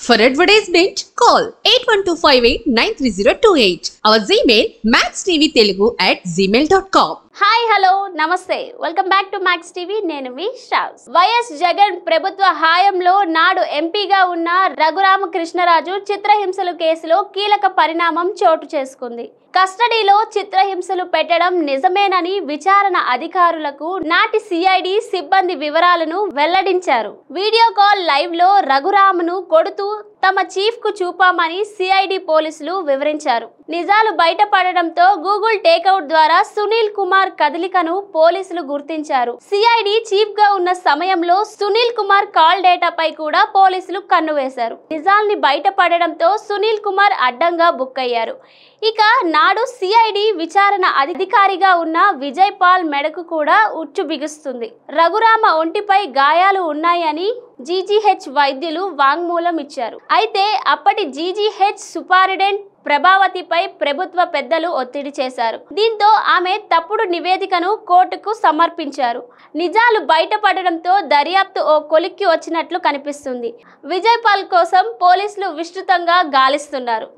For advertisement, call 8125893028. Our Gmail maxtvtelugu@gmail.com. Hi hello నమస్తే welcome back to Max TV. నేను మీ Shravs. YS Jagan ప్రభుత్వ హయాంలో నాడు ఎంపీగా ఉన్న రఘురామకృష్ణరాజు చిత్రహింసల కేసులో కీలక పరిణామం చోటు చేసుకుంది. కస్టడీలో చిత్రహింసలు పెట్టడం నిజమేనని విచారణ అధికారులకు నాటి సిఐడి సిబ్బంది వివరాలను వెల్లడించారు. వీడియో కాల్ లైవ్ లో రఘురామను కొడుతూ తమ చీఫ్ కు చూపామని సిఐడి పోలీసులు వివరించారు. నిజాలు బయటపడడంతో గూగుల్ టేక్అవుట్ ద్వారా సునీల్ కుమార్ కదలికను పోలీసులు గుర్తించారు. సిఐడి చీఫ్ గా ఉన్న సమయంలో సునీల్ కుమార్ కాల్ డేటాపై కూడా పోలీసులు కన్ను వేశారు. నిజాల్ని బయటపడడంతో సునీల్ కుమార్ అడ్డంగా బుక్ అయ్యారు. ఇక నాడు సిఐడి విచారణ అధికారిగా ఉన్న విజయ్ పాల్ మెడకు కూడా ఉచ్చు బిగుస్తుంది. రఘురామ ఒంటిపై గాయాలు ఉన్నాయని జీజీహెచ్ వైద్యులు వాంగ్మూలం ఇచ్చారు. అయితే అప్పటి జీజీహెచ్ సూపరింటెండెంట్ ప్రభావతిపై ప్రభుత్వ పెద్దలు ఒత్తిడి చేశారు. దీంతో ఆమె తప్పుడు నివేదికను కోర్టుకు సమర్పించారు. నిజాలు బయటపడడంతో దర్యాప్తు ఓ కొలిక్కి వచ్చినట్లు కనిపిస్తుంది. విజయ్ పాల్ కోసం పోలీసులు విస్తృతంగా గాలిస్తున్నారు.